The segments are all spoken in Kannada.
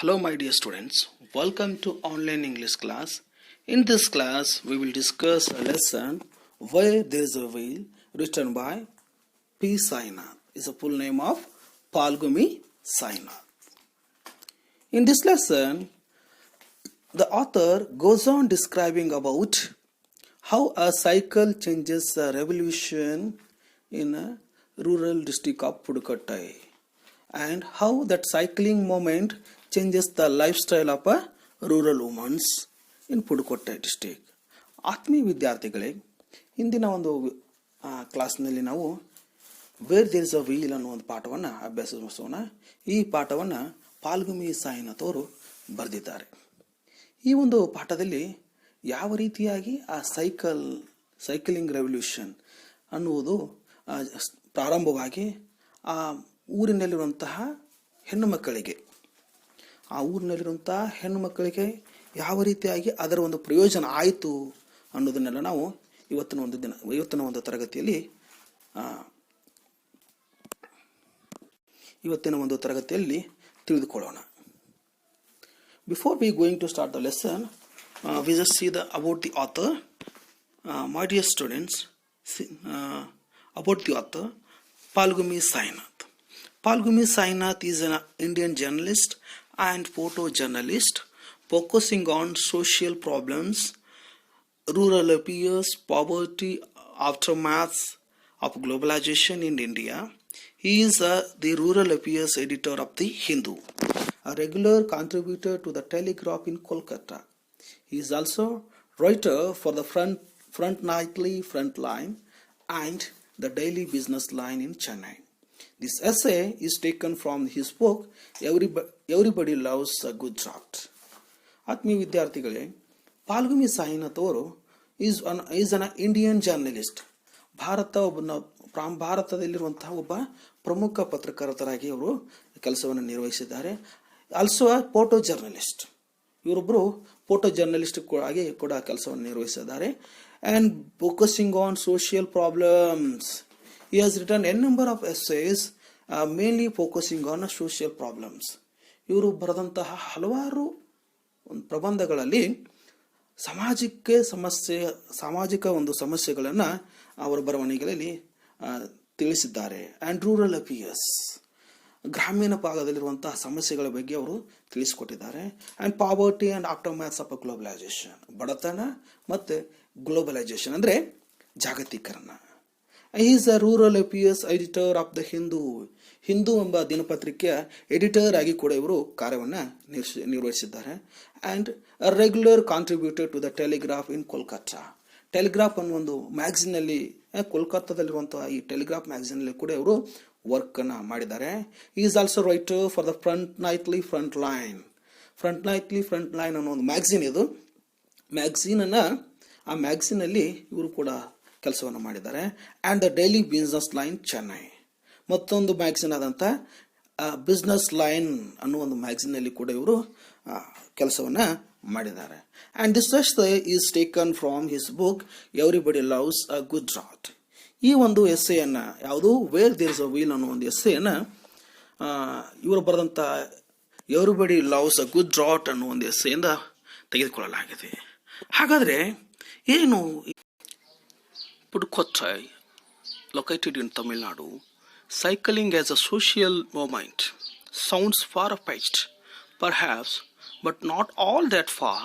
Hello my dear students, welcome to online English class. In this class we will discuss a lesson Where There is a Wheel written by P. Sainath. Is a full name of Palgumi Sainath. In this lesson the author goes on describing about how a cycle changes the revolution in a rural district of Pudukottai and how that cycling moment changes the lifestyle of a rural women in Pudukottai district. ಆತ್ಮೀಯ ವಿದ್ಯಾರ್ಥಿಗಳೇ, ಇಂದಿನ ಒಂದು ಕ್ಲಾಸ್ನಲ್ಲಿ ನಾವು where there is a wheel ಅನ್ನೋ ಒಂದು ಪಾಠವನ್ನು ಅಭ್ಯಾಸಿಸೋಣ. ಈ ಪಾಠವನ್ನು ಪಾಲ್ಗುಮಿ ಸಾಯಿನಾಥ್ ಅವರು ಬರೆದಿದ್ದಾರೆ. ಈ ಒಂದು ಪಾಠದಲ್ಲಿ ಯಾವ ರೀತಿಯಾಗಿ ಆ ಸೈಕ್ಲಿಂಗ್ ರೆವಲ್ಯೂಷನ್ ಅನ್ನುವುದು ಪ್ರಾರಂಭವಾಗಿ ಆ ಊರಿನಲ್ಲಿರುವಂತಹ ಹೆಣ್ಣು ಮಕ್ಕಳಿಗೆ ಯಾವ ರೀತಿಯಾಗಿ ಅದರ ಒಂದು ಪ್ರಯೋಜನ ಆಯಿತು ಅನ್ನೋದನ್ನೆಲ್ಲ ನಾವು ಇವತ್ತಿನ ಒಂದು ತರಗತಿಯಲ್ಲಿ ತಿಳಿದುಕೊಳ್ಳೋಣ. Before we going to start the lesson, we just see about the author. My dear students, about the author, Palgumi Sainath. Palgumi Sainath is an Indian journalist and photojournalist focusing on social problems, rural affairs, poverty, aftermath of globalization in India. He is the rural affairs editor of the Hindu, a regular contributor to the Telegraph in Kolkata. He is also writer for the Front Nightly, Frontline and the Daily Business Line in Chennai. This essay is taken from his book Everybody Loves a Gujarat. ಆತ್ಮೀಯ ವಿದ್ಯಾರ್ಥಿಗಳೇ, ಪಾಲ್ಗುಮಿ ಸಾಯಿನಾಥ್ ಅವರು ಈಸ್ ಅನ್ ಇಂಡಿಯನ್ ಜರ್ನಲಿಸ್ಟ್. ಭಾರತದಲ್ಲಿರುವಂತಹ ಒಬ್ಬ ಪ್ರಮುಖ ಪತ್ರಕರ್ತರಾಗಿ ಅವರು ಕೆಲಸವನ್ನು ನಿರ್ವಹಿಸಿದ್ದಾರೆ. Also photo journalist. ಇವರೊಬ್ಬರು ಫೋಟೋ ಜರ್ನಲಿಸ್ಟ್ ಆಗಿ ಕೂಡ ಕೆಲಸವನ್ನು ನಿರ್ವಹಿಸಿದ್ದಾರೆ. And focusing on social problems. He has written a number of essays mainly focusing on social problems. ಇವರು ಬರೆದಂತಹ ಹಲವಾರು ಪ್ರಬಂಧಗಳಲ್ಲಿ ಸಾಮಾಜಿಕ ಒಂದು ಸಮಸ್ಯೆಗಳನ್ನು ಅವರ ಬರವಣಿಗೆಯಲ್ಲಿ ತಿಳಿಸಿದ್ದಾರೆ. ಆ್ಯಂಡ್ ರೂರಲ್ ಅಫಿಯರ್ಸ್, ಗ್ರಾಮೀಣ ಭಾಗದಲ್ಲಿರುವಂತಹ ಸಮಸ್ಯೆಗಳ ಬಗ್ಗೆ ಅವರು ತಿಳಿಸಿಕೊಟ್ಟಿದ್ದಾರೆ. And poverty and aftermaths of globalisation, ಬಡತನ ಮತ್ತು ಗ್ಲೋಬಲೈಸೇಷನ್ ಅಂದರೆ ಜಾಗತೀಕರಣ. He is a rural affairs editor of the Hindu ಎಂಬ ದಿನಪತ್ರಿಕೆಯ ಎಡಿಟರ್ ಆಗಿ ಕೂಡ ಇವರು ಕಾರ್ಯವನ್ನು ನಿರ್ವಹಿಸಿದ್ದಾರೆ. And a regular contributor to the Telegraph in Kolkata. Telegraph ಅನ್ನೋ ಒಂದು ಮ್ಯಾಗಝಿನಲ್ಲಿ, ಕೋಲ್ಕತ್ತಾದಲ್ಲಿರುವಂತಹ ಈ ಟೆಲಿಗ್ರಾಫ್ ಮ್ಯಾಗಝಿನಲ್ಲಿ ಕೂಡ ಇವರು ವರ್ಕನ್ನು ಮಾಡಿದ್ದಾರೆ. Is also writer for the front nightly front line ಅನ್ನೋ ಒಂದು ಮ್ಯಾಗಝಿನ್. ಇದು ಆ ಮ್ಯಾಗಝಿನಲ್ಲಿ ಇವರು ಕೂಡ ಕೆಲಸವನ್ನು ಮಾಡಿದ್ದಾರೆ. And the daily business line Chennai, ಮತ್ತೊಂದು ಮ್ಯಾಗಝಿನ್ ಆದಂಥ ಬಿಸ್ನೆಸ್ ಲೈನ್ ಅನ್ನೋ ಒಂದು ಮ್ಯಾಗಝಿನ್ನಲ್ಲಿ ಕೂಡ ಇವರು ಕೆಲಸವನ್ನು ಮಾಡಿದ್ದಾರೆ. And this is taken from his book everybody loves a good drought. ಈ ಒಂದು ಎಸ್ಸೆಯನ್ನು, ಯಾವುದು where there is a wheel ಅನ್ನೋ ಒಂದು ಎಸ್ಸೆಯನ್ನು ಇವರು ಬರೆದಂಥ ಎವ್ರಿಬಡಿ ಲವ್ಸ್ ಅ ಗುಜರಾತ್ ಅನ್ನೋ ಒಂದು ಎಸ್ಸೆಯಿಂದ ತೆಗೆದುಕೊಳ್ಳಲಾಗಿದೆ. ಹಾಗಾದರೆ ಏನು Pudukottai, located in Tamil Nadu, cycling as a social movement sounds far-fetched, perhaps, but not all that far.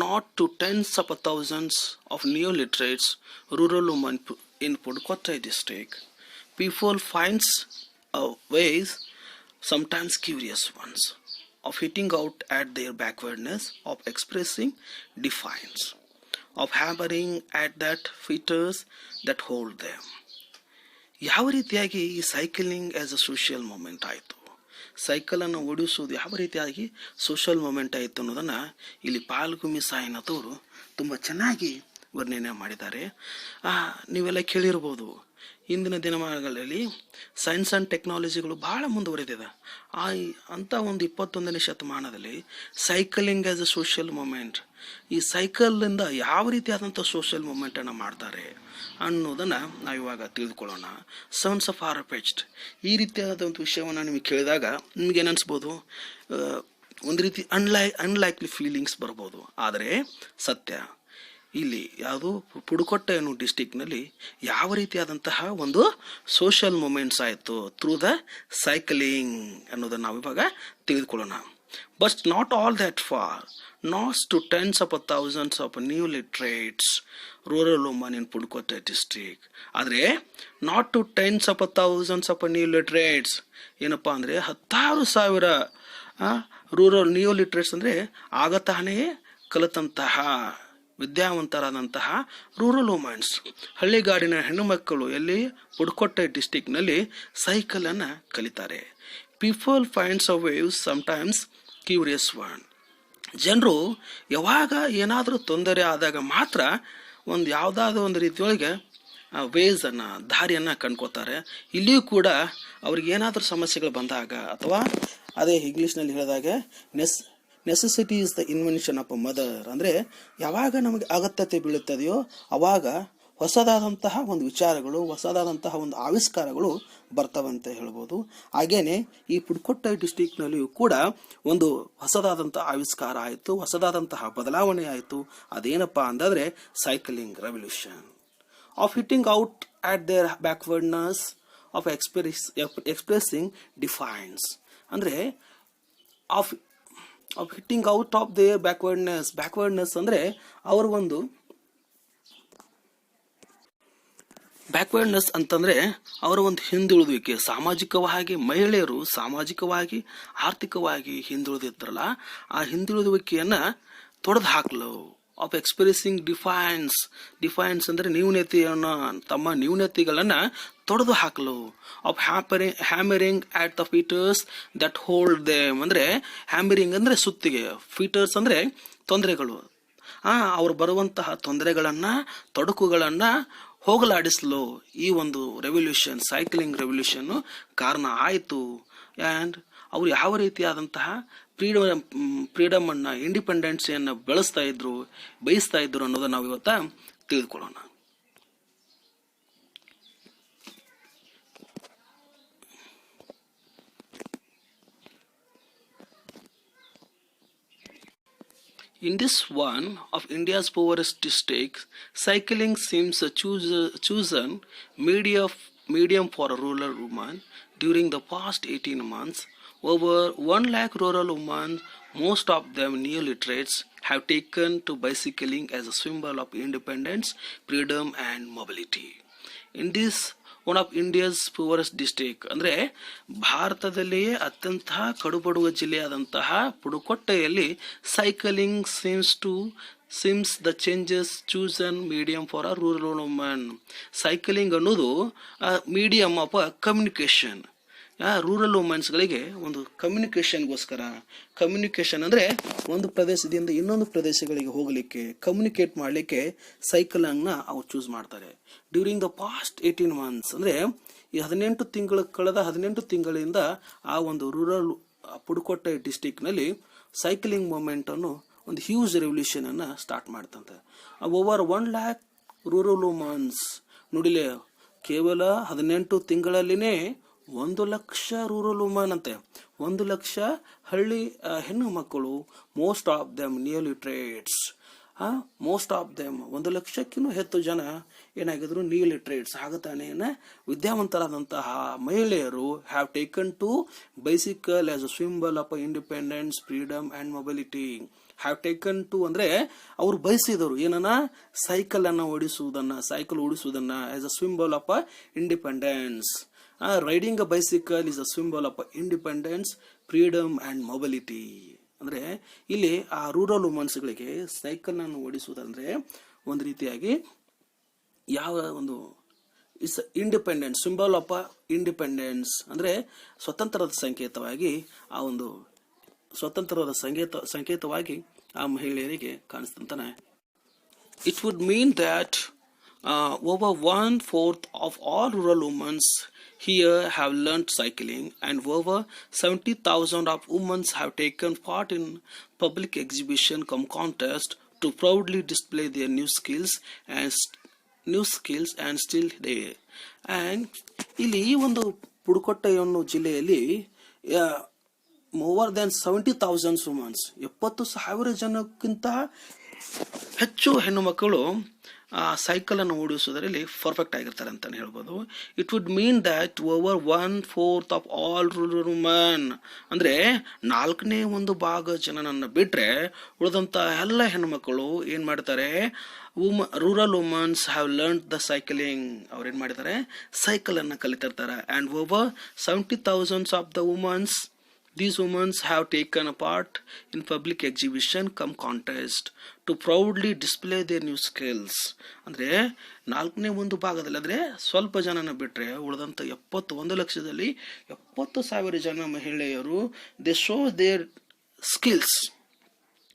Not to tens of thousands of neo-literates, rural women in Pudukottai district, people finds ways, sometimes curious ones, of hitting out at their backwardness, of expressing defiance, of hammering at that fetters that hold them. ಯಾವ ರೀತಿಯಾಗಿ ಈ cycling as a social movement ಆಯಿತು, ಸೈಕಲನ್ನು ಓಡಿಸೋದು ಯಾವ ರೀತಿಯಾಗಿ ಸೋಷಿಯಲ್ ಮೂಮೆಂಟ್ ಆಯಿತು ಅನ್ನೋದನ್ನು ಇಲ್ಲಿ ಪಾಲ್ಗುಮಿ ಸಾಯಿನಾಥ್ ಅವರು ತುಂಬ ಚೆನ್ನಾಗಿ ವರ್ಣನೆ ಮಾಡಿದ್ದಾರೆ. ನೀವೆಲ್ಲ ಕೇಳಿರ್ಬೋದು, ಇಂದಿನ ದಿನಮಾನಗಳಲ್ಲಿ ಸೈನ್ಸ್ ಆ್ಯಂಡ್ ಟೆಕ್ನಾಲಜಿಗಳು ಬಹಳ ಮುಂದುವರೆದಿದೆ. ಅಂಥ ಒಂದು 21ನೇ ಶತಮಾನದಲ್ಲಿ cycling as a social movement, ಈ ಸೈಕಲಿಂದ ಯಾವ ರೀತಿಯಾದಂಥ ಸೋಷಿಯಲ್ ಮೂಮೆಂಟನ್ನು ಮಾಡ್ತಾರೆ ಅನ್ನೋದನ್ನು ನಾವು ಇವಾಗ ತಿಳಿದುಕೊಳ್ಳೋಣ. ಸೌಂಡ್ಸ್ ಆಫ್ ಫಾರ್ ಫೆಚ್ಡ್, ಈ ರೀತಿಯಾದ ಒಂದು ವಿಷಯವನ್ನು ನಿಮಗೆ ಕೇಳಿದಾಗ ನಿಮಗೇನು ಅನಿಸ್ಬೋದು, ಒಂದು ರೀತಿ ಅನ್ಲೈಕ್ಲಿ ಫೀಲಿಂಗ್ಸ್ ಬರ್ಬೋದು. ಆದರೆ ಸತ್ಯ ಇಲ್ಲಿ ಯಾವುದು ಪುದುಕೋಟ್ಟೈ ಅನ್ನೋ ಡಿಸ್ಟಿಕ್ನಲ್ಲಿ ಯಾವ ರೀತಿಯಾದಂತಹ ಒಂದು ಸೋಷಿಯಲ್ ಮೂಮೆಂಟ್ಸ್ ಆಯಿತು ಥ್ರೂ ದ ಸೈಕ್ಲಿಂಗ್ ಅನ್ನೋದನ್ನು ನಾವು ಇವಾಗ ತಿಳಿದುಕೊಳ್ಳೋಣ. But not all that for, not to tens of thousands of new literates rural women in Pudukottai district. ಆದರೆ not to tens of thousands of new literates, ಏನಪ್ಪ ಅಂದರೆ 10,000 ರೂರಲ್ ನ್ಯೂ ಲಿಟ್ರೇಟ್ಸ್ ಅಂದರೆ ಆಗತಾನೇ ಕಲಿತಂತಹ ವಿದ್ಯಾವಂತರಾದಂತಹ ರೂರಲ್ ವುಮೆನ್ಸ್, ಹಳ್ಳಿಗಾಡಿನ ಹೆಣ್ಣುಮಕ್ಕಳು ಎಲ್ಲಿ ಪುದುಕೋಟ್ಟೈ ಡಿಸ್ಟಿಕ್ನಲ್ಲಿ ಸೈಕಲನ್ನು ಕಲಿತಾರೆ. ಪೀಪಲ್ ಫೈಂಡ್ಸ್ ಅ ವೇವ್ಸ್ ಸಮ್ಟೈಮ್ಸ್ ಕ್ಯೂರಿಯಸ್ ಒನ್. ಜನರು ಯಾವಾಗ ಏನಾದರೂ ತೊಂದರೆ ಆದಾಗ ಮಾತ್ರ ಯಾವುದಾದ್ರೂ ಒಂದು ರೀತಿಯೊಳಗೆ ವೇಸನ್ನು ದಾರಿಯನ್ನು ಕಂಡ್ಕೋತಾರೆ. ಇಲ್ಲಿಯೂ ಕೂಡ ಅವ್ರಿಗೆ ಏನಾದರೂ ಸಮಸ್ಯೆಗಳು ಬಂದಾಗ, ಅಥವಾ ಅದೇ ಇಂಗ್ಲೀಷ್ನಲ್ಲಿ ಹೇಳಿದಾಗ necessity is the invention of a mother, ಅಂದರೆ ಯಾವಾಗ ನಮಗೆ ಅಗತ್ಯತೆ ಬೀಳುತ್ತದೆಯೋ ಅವಾಗ ಹೊಸದಾದಂತಹ ಒಂದು ವಿಚಾರಗಳು, ಹೊಸದಾದಂತಹ ಒಂದು ಆವಿಷ್ಕಾರಗಳು ಬರ್ತವಂತ ಹೇಳ್ಬೋದು. ಹಾಗೇನೆ ಈ ಪುದುಕೋಟ್ಟೈ ಡಿಸ್ಟಿಕ್ನಲ್ಲಿಯೂ ಕೂಡ ಒಂದು ಹೊಸದಾದಂತಹ ಆವಿಷ್ಕಾರ ಆಯಿತು, ಹೊಸದಾದಂತಹ ಬದಲಾವಣೆ ಆಯಿತು. ಅದೇನಪ್ಪ ಅಂತಂದರೆ cycling revolution of hitting out at their backwardness of expressing defiance, ಅಂದರೆ of hitting out of their backwardness ಅಂದರೆ ಅವರು ಒಂದು ಬ್ಯಾಕ್ವರ್ಡ್ನೆಸ್ ಅಂತಂದರೆ ಅವರ ಒಂದು ಹಿಂದುಳಿದುವಿಕೆ, ಸಾಮಾಜಿಕವಾಗಿ ಮಹಿಳೆಯರು ಸಾಮಾಜಿಕವಾಗಿ ಆರ್ಥಿಕವಾಗಿ ಹಿಂದುಳಿದಿದ್ರಲ್ಲ, ಆ ಹಿಂದುಳಿದುವಿಕೆಯನ್ನು ತೊಡೆದು ಹಾಕಲು. ಆಫ್ ಎಕ್ಸ್ಪ್ರೆಸಿಂಗ್ ಡಿಫೈನ್ಸ್ ಅಂದರೆ ನ್ಯೂನತೆಯನ್ನು, ತಮ್ಮ ನ್ಯೂನತೆಗಳನ್ನು ತೊಡೆದು ಹಾಕಲು. Of hammering at the fetters that hold them, ಅಂದರೆ ಹ್ಯಾಮರಿಂಗ್ ಅಂದರೆ ಸುತ್ತಿಗೆ, ಫೀಟರ್ಸ್ ಅಂದರೆ ತೊಂದರೆಗಳು, ಅವ್ರು ಬರುವಂತಹ ತೊಂದರೆಗಳನ್ನು ತೊಡಕುಗಳನ್ನು ಹೋಗಲಾಡಿಸಲು ಈ ಒಂದು ರೆವಲ್ಯೂಷನ್, ಸೈಕ್ಲಿಂಗ್ ರೆವಲ್ಯೂಷನ್ನು ಕಾರಣ ಆಯಿತು. ಆ್ಯಂಡ್ ಅವರು ಯಾವ ರೀತಿಯಾದಂತಹ ಫ್ರೀಡಮನ್ನು, ಇಂಡಿಪೆಂಡೆನ್ಸಿಯನ್ನು ಬಯಸ್ತಾ ಇದ್ರು ಅನ್ನೋದನ್ನು ನಾವು ಇವತ್ತು ತಿಳಿದುಕೊಳ್ಳೋಣ. In this one of India's poorest districts, cycling seems a chosen medium for a rural woman. During the past 18 months, over 1 lakh rural women, most of them neo-literates, have taken to bicycling as a symbol of independence, freedom and mobility. In this one of India's poorest district, ಅಂದರೆ ಭಾರತದಲ್ಲಿಯೇ ಅತ್ಯಂತ ಕಡುಬಡುವ ಜಿಲ್ಲೆಯಾದಂತಹ ಪುದುಕೋಟ್ಟೈಯಲ್ಲಿ cycling seems the changes chosen medium for a rural woman. Cycling ಅನ್ನೋದು medium of a communication, rural ವುಮೆನ್ಸ್ಗಳಿಗೆ ಒಂದು ಕಮ್ಯುನಿಕೇಷನ್ ಅಂದರೆ ಒಂದು ಪ್ರದೇಶದಿಂದ ಇನ್ನೊಂದು ಪ್ರದೇಶಗಳಿಗೆ ಹೋಗಲಿಕ್ಕೆ, ಕಮ್ಯುನಿಕೇಟ್ ಮಾಡಲಿಕ್ಕೆ ಸೈಕಲನ್ನು ಅವ್ರು ಚೂಸ್ ಮಾಡ್ತಾರೆ. ಡ್ಯೂರಿಂಗ್ ದ ಪಾಸ್ಟ್ 18 months, ಅಂದರೆ ಈ ಕಳೆದ 18 ತಿಂಗಳಿಂದ ಆ ಒಂದು ರೂರಲ್ ಪುದುಕೋಟ್ಟೈ ಡಿಸ್ಟಿಕ್ನಲ್ಲಿ ಸೈಕ್ಲಿಂಗ್ ಮೂಮೆಂಟನ್ನು ಒಂದು ಹ್ಯೂಜ್ ರೆವಲ್ಯೂಷನನ್ನು ಸ್ಟಾರ್ಟ್ ಮಾಡ್ತಂತೆ. ಓವರ್ 1 lakh ರೂರಲ್ ವುಮನ್ಸ್, ನೋಡಿಲೆ ಕೇವಲ 18 ತಿಂಗಳಲ್ಲಿನೇ 1 ಲಕ್ಷ ರೂರಲ್ ವುಮನ್ ಅಂತೆ, 1 ಲಕ್ಷ ಹಳ್ಳಿ ಹೆಣ್ಣು ಮಕ್ಕಳು, most of them near literates, most of them 1 ಲಕ್ಷಕ್ಕಿಂತ ಹೆಚ್ಚು ಜನ ಏನಾಗಿದ್ರು ನಿಯರ್ ಲಿಟ್ರೇಟ್ಸ್, ಆಗತಾನೆ ವಿದ್ಯಾವಂತರಾದಂತಹ ಮಹಿಳೆಯರು have taken to bicycle as a symbol of independence, freedom and mobility. Have taken to ಅಂದರೆ ಅವರು ಬಯಸಿದರು ಏನನ್ನ, ಸೈಕಲ್ ಓಡಿಸುವುದನ್ನ as a symbol of independence. Riding a bicycle is a symbol of independence, freedom and mobility. ಅಂದರೆ ಇಲ್ಲಿ ಆ ರೂರಲ್ ವುಮನ್ಸ್ಗಳಿಗೆ ಸೈಕಲ್ನನ್ನು ಓಡಿಸುವುದಂದ್ರೆ ಒಂದು ರೀತಿಯಾಗಿ ಯಾವ ಒಂದು its independence, symbol of independence, ಅಂದರೆ ಸ್ವತಂತ್ರದ ಸಂಕೇತವಾಗಿ ಆ ಒಂದು ಸ್ವತಂತ್ರದ ಸಂಕೇತವಾಗಿ ಆ ಮಹಿಳೆಯರಿಗೆ ಕಾಣಿಸ್ತಂತಾನೆ. It would mean that over 1/4 of all rural women here have learnt cycling, and over 70,000 of women have taken part in public exhibition cum contest to proudly display their new skills and still there. And ಇಲ್ಲಿ ಈ ಒಂದು ಪುದುಕೋಟ್ಟೈ ಅನ್ನೋ ಜಿಲ್ಲೆಯಲ್ಲಿ ಮೋರ್ ದೆನ್ 70,000 ವುಮನ್ಸ್, 70,000 ಜನಕ್ಕಿಂತ ಹೆಚ್ಚು ಹೆಣ್ಣು ಮಕ್ಕಳು ಸೈಕಲ್ ಅನ್ನು ಓಡಿಸುವುದರಲ್ಲಿ ಪರ್ಫೆಕ್ಟ್ ಆಗಿರ್ತಾರೆ ಅಂತಾನೆ ಹೇಳ್ಬೋದು. It would mean that over 1/4 of all rural woman, ಅಂದ್ರೆ 1/4 ಭಾಗ ಜನನನ್ನು ಬಿಟ್ರೆ ಉಳಿದಂತ ಎಲ್ಲ ಹೆಣ್ಣು ಮಕ್ಕಳು ಏನ್ ಮಾಡ್ತಾರೆ, rural womans have learn the cycling, ಅವ್ರು ಏನ್ ಮಾಡಿದ್ದಾರೆ, ಸೈಕಲ್ ಅನ್ನ ಕಲಿತಿರ್ತಾರೆ. And over 70,000 of the womans, these women have taken part in public exhibition cum contest to proudly display their new skills. ಅಂದ್ರೆ 1/4 ಭಾಗದಲ್ಲಿ, ಅಂದ್ರೆ ಸ್ವಲ್ಪ ಜನನ ಬಿಟ್ರೆ ಉಳಿದಂತ 71 ಲಕ್ಷದಲ್ಲಿ 70,000 ಜನ ಮಹಿಳೆಯರು they show there skills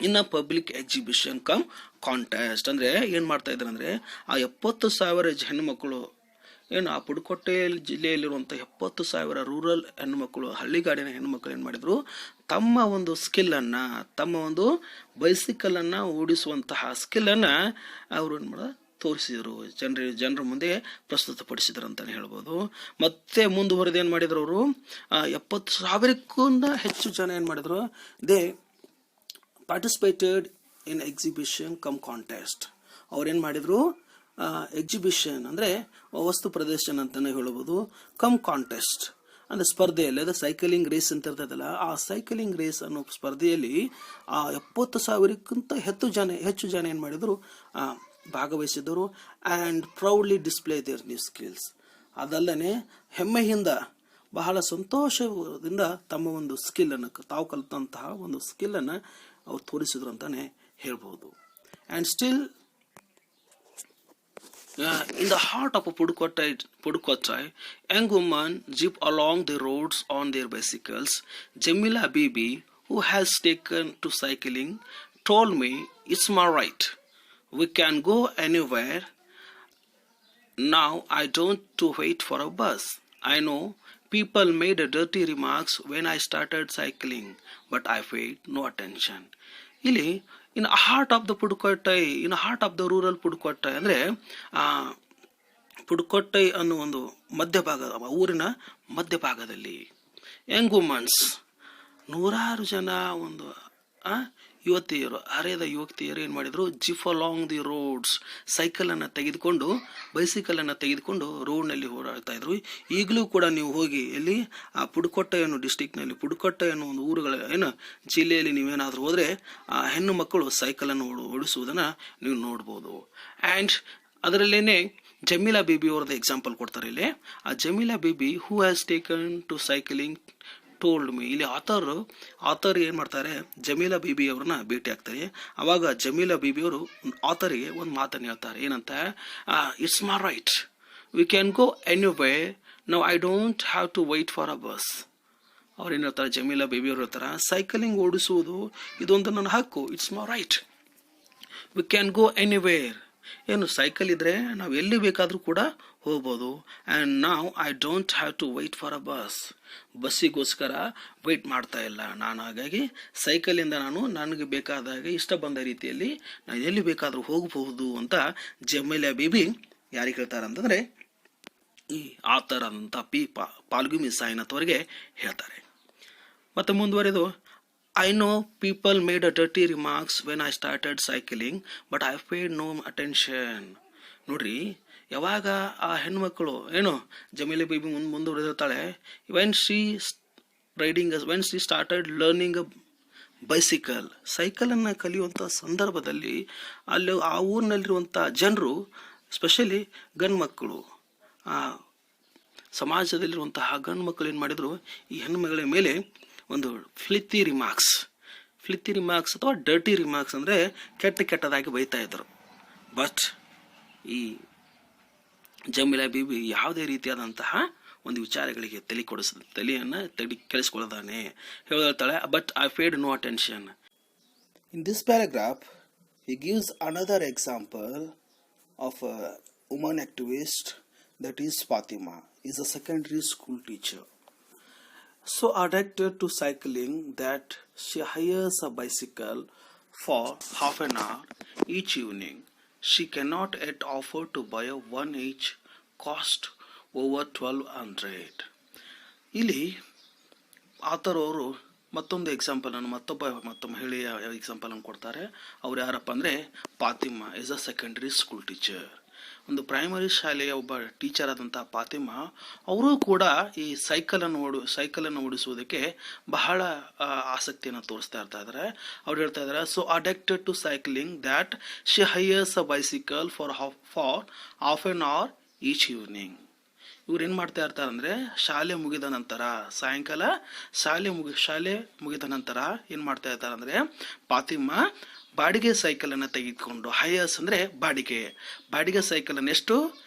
in a public exhibition come contest. ಅಂದ್ರೆ ಏನ್ ಮಾಡ್ತಾ ಇದ್ದಾರೆ ಅಂದ್ರೆ ಆ 70,000 ಹೆಣ್ಮಕ್ಳು ಏನು ಆ ಪುದುಕೋಟ್ಟೆ ಜಿಲ್ಲೆಯಲ್ಲಿರುವಂಥ 70,000 ರೂರಲ್ ಹೆಣ್ಣುಮಕ್ಕಳು, ಹಳ್ಳಿಗಾಡಿನ ಹೆಣ್ಣುಮಕ್ಕಳು ಏನು ಮಾಡಿದ್ರು, ತಮ್ಮ ಒಂದು ಸ್ಕಿಲ್ಲನ್ನು, ತಮ್ಮ ಒಂದು ಬೈಸಿಕಲನ್ನು ಓಡಿಸುವಂತಹ ಸ್ಕಿಲ್ಲನ್ನು ಅವರು ಏನು ಮಾಡ ತೋರಿಸಿದರು, ಜನರ ಮುಂದೆ ಪ್ರಸ್ತುತಪಡಿಸಿದ್ರು ಅಂತಲೇ ಹೇಳ್ಬೋದು. ಮತ್ತೆ ಮುಂದುವರೆದು ಏನು ಮಾಡಿದ್ರು ಅವರು, 70,000ಕ್ಕೂ ಹೆಚ್ಚು ಜನ ಏನು ಮಾಡಿದ್ರು, they participated in exhibition come contest. ಅವ್ರೇನು ಮಾಡಿದ್ರು, ಎಕ್ಸಿಬಿಷನ್ ಅಂದರೆ ವಸ್ತು ಪ್ರದರ್ಶನ ಅಂತಲೇ ಹೇಳ್ಬೋದು, ಕಮ್ ಕಾಂಟೆಸ್ಟ್ ಅಂದರೆ ಸ್ಪರ್ಧೆಯಲ್ಲಿ, ಅದು ಸೈಕಲಿಂಗ್ ರೇಸ್ ಅಂತ ಇರ್ತದಲ್ಲ, ಆ ಸೈಕಲಿಂಗ್ ರೇಸ್ ಅನ್ನೋ ಸ್ಪರ್ಧೆಯಲ್ಲಿ ಆ 70,000ಕ್ಕಿಂತ ಹೆಚ್ಚು ಜನ ಏನು ಮಾಡಿದರು, ಭಾಗವಹಿಸಿದರು. And proudly display their new skills. ಅದಲ್ಲದೆ ಹೆಮ್ಮೆಯಿಂದ, ಬಹಳ ಸಂತೋಷದಿಂದ ತಮ್ಮ ಒಂದು ಸ್ಕಿಲ್ಲನ್ನು, ತಾವು ಕಲಿತಂತಹ ಒಂದು ಸ್ಕಿಲ್ಲನ್ನು ಅವ್ರು ತೋರಿಸಿದ್ರು ಅಂತಲೇ ಹೇಳ್ಬೋದು. And still in the heart of a Pudukkottai, young women jeep along the roads on their bicycles. Jamila Bibi, who has taken to cycling, told me, "It's my right. We can go anywhere. Now I don't to wait for a bus. I know people made a dirty remarks when I started cycling, but I paid no attention." ಇಲ್ಲಿ in heart of the Pudukottai, in heart of the rural Pudukottai ಅಂದರೆ ಪುದುಕೋಟ್ಟೈ ಅನ್ನೋ ಒಂದು ಮಧ್ಯಭಾಗದ, ಊರಿನ ಮಧ್ಯಭಾಗದಲ್ಲಿ ಯಂಗ್ ವುಮನ್ಸ್, 100 ಜನ ಒಂದು ಯುವತಿಯರು, ಹರೆಯದ ಯುವತಿಯರು ಏನು ಮಾಡಿದ್ರು, ಜಿಫ್ ಅಲಾಂಗ್ ದಿ ರೋಡ್ಸ್, ಸೈಕಲನ್ನು ತೆಗೆದುಕೊಂಡು, ಬೈಸಿಕಲನ್ನು ತೆಗೆದುಕೊಂಡು ರೋಡ್ನಲ್ಲಿ ಹೋರಾಡ್ತಾ ಇದ್ರು. ಈಗಲೂ ಕೂಡ ನೀವು ಹೋಗಿ ಎಲ್ಲಿ ಆ ಪುದುಕೋಟ್ಟೈ ಅನ್ನೋ ಡಿಸ್ಟಿಕ್ನಲ್ಲಿ, ಪುದುಕೋಟ್ಟೈ ಅನ್ನೋ ಒಂದು ಊರುಗಳ ಜಿಲ್ಲೆಯಲ್ಲಿ ನೀವೇನಾದರೂ ಹೋದರೆ ಆ ಹೆಣ್ಣು ಮಕ್ಕಳು ಸೈಕಲನ್ನು ಓಡಿಸುವುದನ್ನು ನೀವು ನೋಡ್ಬೋದು. ಆ್ಯಂಡ್ ಅದರಲ್ಲೇನೆ ಜಮೀಲಾ ಬೇಬಿ ಅವ್ರದ್ದು ಎಕ್ಸಾಂಪಲ್ ಕೊಡ್ತಾರೆ ಇಲ್ಲಿ. ಆ Jameela Beebi who has taken to cycling told me. ಇಲ್ಲಿ ಆಥರ್ ಏನು ಮಾಡ್ತಾರೆ, ಜಮೀಲಾ ಬೀಬಿ ಅವ್ರನ್ನ ಭೇಟಿ ಆಗ್ತಾರೆ. ಅವಾಗ ಜಮೀಲಾ ಬೀಬಿ ಅವರು ಆಥರಿಗೆ ಒಂದು ಮಾತನ್ನು ಹೇಳ್ತಾರೆ, ಏನಂತ, it's my right, we can go anyway, now I don't have to wait for a bus. ಅವ್ರು ಏನು ಹೇಳ್ತಾರೆ, ಜಮೀಲಾ ಬೇಬಿ ಅವ್ರು ಹೇಳ್ತಾರೆ, ಸೈಕಲಿಂಗ್ ಓಡಿಸುವುದು ಇದೊಂದು ನನ್ನ ಹಕ್ಕು, it's my right, we can go anywhere. ಏನು ಸೈಕಲ್ ಇದ್ರೆ ನಾವು ಎಲ್ಲಿ ಬೇಕಾದರೂ ಕೂಡ ಹೋಗ್ಬೋದು. ಆ್ಯಂಡ್ ನಾವು I don't have to wait for a bus, ಬಸ್ಸಿಗೋಸ್ಕರ ವೆಯ್ಟ್ ಮಾಡ್ತಾ ಇಲ್ಲ ನಾನು. ಹಾಗಾಗಿ ಸೈಕಲಿಂದ ನಾನು ನನಗೆ ಬೇಕಾದಾಗ ಇಷ್ಟ ಬಂದ ರೀತಿಯಲ್ಲಿ ನಾನು ಎಲ್ಲಿ ಬೇಕಾದರೂ ಹೋಗಬಹುದು ಅಂತ ಜಮೀಲಾ ಬೇಬಿ ಯಾರಿಗೆ ಹೇಳ್ತಾರೆ ಅಂತಂದರೆ ಈ ಆಥರ್ ಅಂತ ಪಾಲ್ಗುಮಿ ಸಾಯಿನಾಥ್ ಅವರಿಗೆ ಹೇಳ್ತಾರೆ. ಮತ್ತು ಮುಂದುವರೆದು, I know people made a dirty remarks when I started cycling, but I paid no attention. ನೋಡ್ರಿ, ಯಾವಾಗ ಆ ಹೆಣ್ಮಕ್ಕಳು ಏನು ಜಮೀಲಾ ಬೇಬಿ ಮುಂದುವರೆದಿರ್ತಾಳೆ, when she started learning a bicycle, ಸೈಕಲನ್ನು ಕಲಿಯುವಂಥ ಸಂದರ್ಭದಲ್ಲಿ ಅಲ್ಲಿ ಆ ಊರಿನಲ್ಲಿರುವಂಥ ಜನರು, ಸ್ಪೆಷಲಿ ಗಂಡು ಮಕ್ಕಳು, ಸಮಾಜದಲ್ಲಿರುವಂತಹ ಗಂಡು ಮಕ್ಕಳು ಏನು ಮಾಡಿದರು, ಈ ಹೆಣ್ಣುಮಗಳ ಮೇಲೆ ಒಂದು ಫ್ಲಿತ್ತಿ ರಿಮಾರ್ಕ್ಸ್ ಅಥವಾ ಡರ್ಟಿ ರಿಮಾರ್ಕ್ಸ್ ಅಂದರೆ ಕೆಟ್ಟದಾಗಿ ಬೈತಾ ಇದ್ರು. ಬಟ್ ಈ ಜಮೀಲಾ ಬೀಬಿ ಯಾವುದೇ ರೀತಿಯಾದಂತಹ ಒಂದು ವಿಚಾರಗಳಿಗೆ ತಲೆಯನ್ನು ಕೆಡಿಸ್ಕೊಳ್ಳೋದಾನೆ ಹೇಳ್ತಾಳೆ, but I paid no attention. In this paragraph he gives another example of a woman activist, that is Fatima is a secondary school teacher, so addicted to cycling that she hires a bicycle for half an hour each evening. She cannot yet afford to buy a one each, cost over 1,200. ಇಲ್ಲಿ ಆತರ್ ಅವರು ಮತ್ತೊಂದು ಎಕ್ಸಾಂಪಲನ್ನು ಮತ್ತೊಬ್ಬ ಮಹಿಳೆಯ ಎಕ್ಸಾಂಪಲನ್ನು ಕೊಡ್ತಾರೆ. ಅವ್ರು ಯಾರಪ್ಪ ಅಂದರೆ Fatima is a secondary school teacher. ಒಂದು ಪ್ರೈಮರಿ ಶಾಲೆಯ ಒಬ್ಬ ಟೀಚರ್ ಆದಂಥ ಫಾತಿಮಾ ಅವರು ಕೂಡ ಈ ಸೈಕಲನ್ನು ಓಡಿಸುವುದಕ್ಕೆ ಬಹಳ ಆಸಕ್ತಿಯನ್ನು ತೋರಿಸ್ತಾ ಇದ್ದಾರೆ. ಅವ್ರು ಹೇಳ್ತಾ ಇದ್ದಾರೆ, so addicted to cycling that she hires a bicycle for half an hour each evening. ಇವ್ರು ಏನು ಮಾಡ್ತಾ ಇರ್ತಾರೆ ಅಂದರೆ ಶಾಲೆ ಮುಗಿದ ನಂತರ ಸಾಯಂಕಾಲ ಶಾಲೆ ಮುಗಿದ ನಂತರ ಏನು ಮಾಡ್ತಾ ಇರ್ತಾರೆ ಅಂದರೆ ಫಾತಿಮಾ ಬಾಡಿಗೆ ಸೈಕಲನ್ನು ತೆಗೆದುಕೊಂಡು, ಹೈಯರ್ಸ್ ಅಂದರೆ ಬಾಡಿಗೆ ಸೈಕಲನ್ನು ಎಷ್ಟು